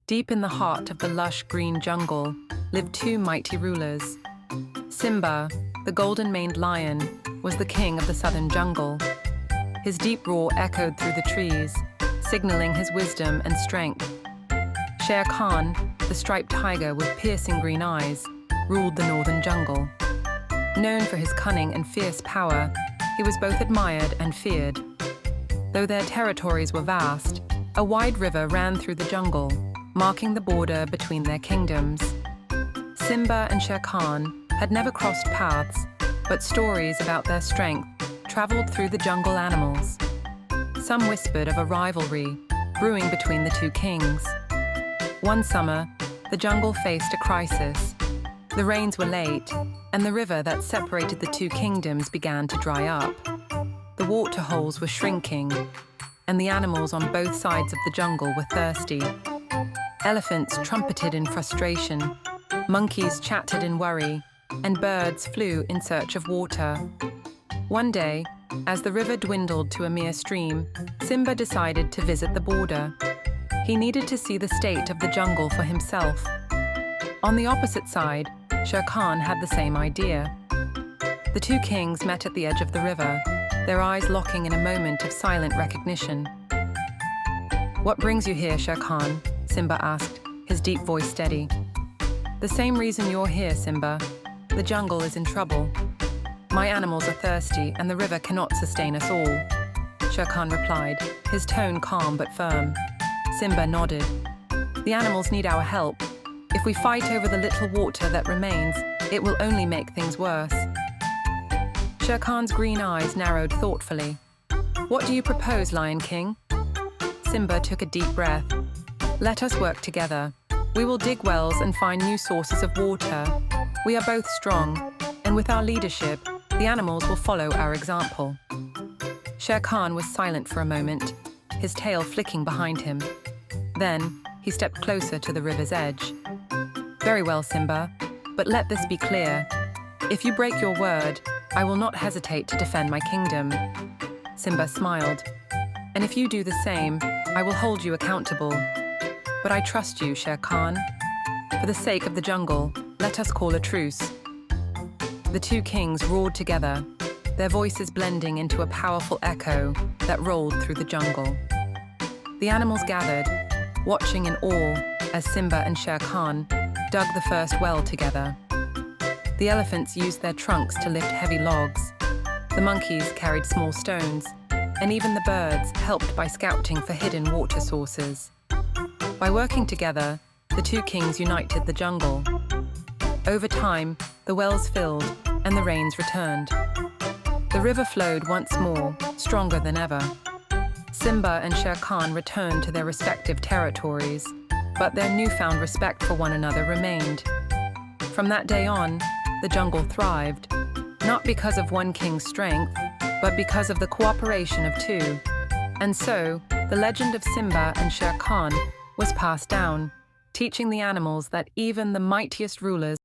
Deep in the heart of the lush green jungle lived two mighty rulers. Simba, the golden-maned lion, was the king of the southern jungle. His deep roar echoed through the trees, signaling his wisdom and strength. Shere Khan, the striped tiger with piercing green eyes, ruled the northern jungle. Known for his cunning and fierce power, he was both admired and feared. Though their territories were vast, a wide river ran through the jungle, marking the border between their kingdoms. Simba and Shere Khan had never crossed paths, but stories about their strength traveled through the jungle animals. Some whispered of a rivalry brewing between the two kings. One summer, the jungle faced a crisis. The rains were late, and the river that separated the two kingdoms began to dry up. The water holes were shrinking, and the animals on both sides of the jungle were thirsty. Elephants trumpeted in frustration, monkeys chattered in worry, and birds flew in search of water. One day, as the river dwindled to a mere stream, Simba decided to visit the border. He needed to see the state of the jungle for himself. On the opposite side, Shere Khan had the same idea. The two kings met at the edge of the river, their eyes locking in a moment of silent recognition. "What brings you here, Shere Khan?" Simba asked, his deep voice steady. "The same reason you're here, Simba. The jungle is in trouble. My animals are thirsty, and the river cannot sustain us all," Shere Khan replied, his tone calm but firm. Simba nodded. "The animals need our help. If we fight over the little water that remains, it will only make things worse." Shere Khan's green eyes narrowed thoughtfully. "What do you propose, Lion King?" Simba took a deep breath. "Let us work together. We will dig wells and find new sources of water. We are both strong, and with our leadership, the animals will follow our example." Shere Khan was silent for a moment, his tail flicking behind him. Then, he stepped closer to the river's edge. "Very well, Simba, but let this be clear. If you break your word, I will not hesitate to defend my kingdom." Simba smiled. "And if you do the same, I will hold you accountable. But I trust you, Shere Khan. For the sake of the jungle, let us call a truce." The two kings roared together, their voices blending into a powerful echo that rolled through the jungle. The animals gathered, watching in awe as Simba and Shere Khan dug the first well together. The elephants used their trunks to lift heavy logs. The monkeys carried small stones, and even the birds helped by scouting for hidden water sources. By working together, the two kings united the jungle. Over time, the wells filled and the rains returned. The river flowed once more, stronger than ever. Simba and Shere Khan returned to their respective territories, but their newfound respect for one another remained. From that day on, the jungle thrived, not because of one king's strength, but because of the cooperation of two. And so, the legend of Simba and Shere Khan was passed down, teaching the animals that even the mightiest rulers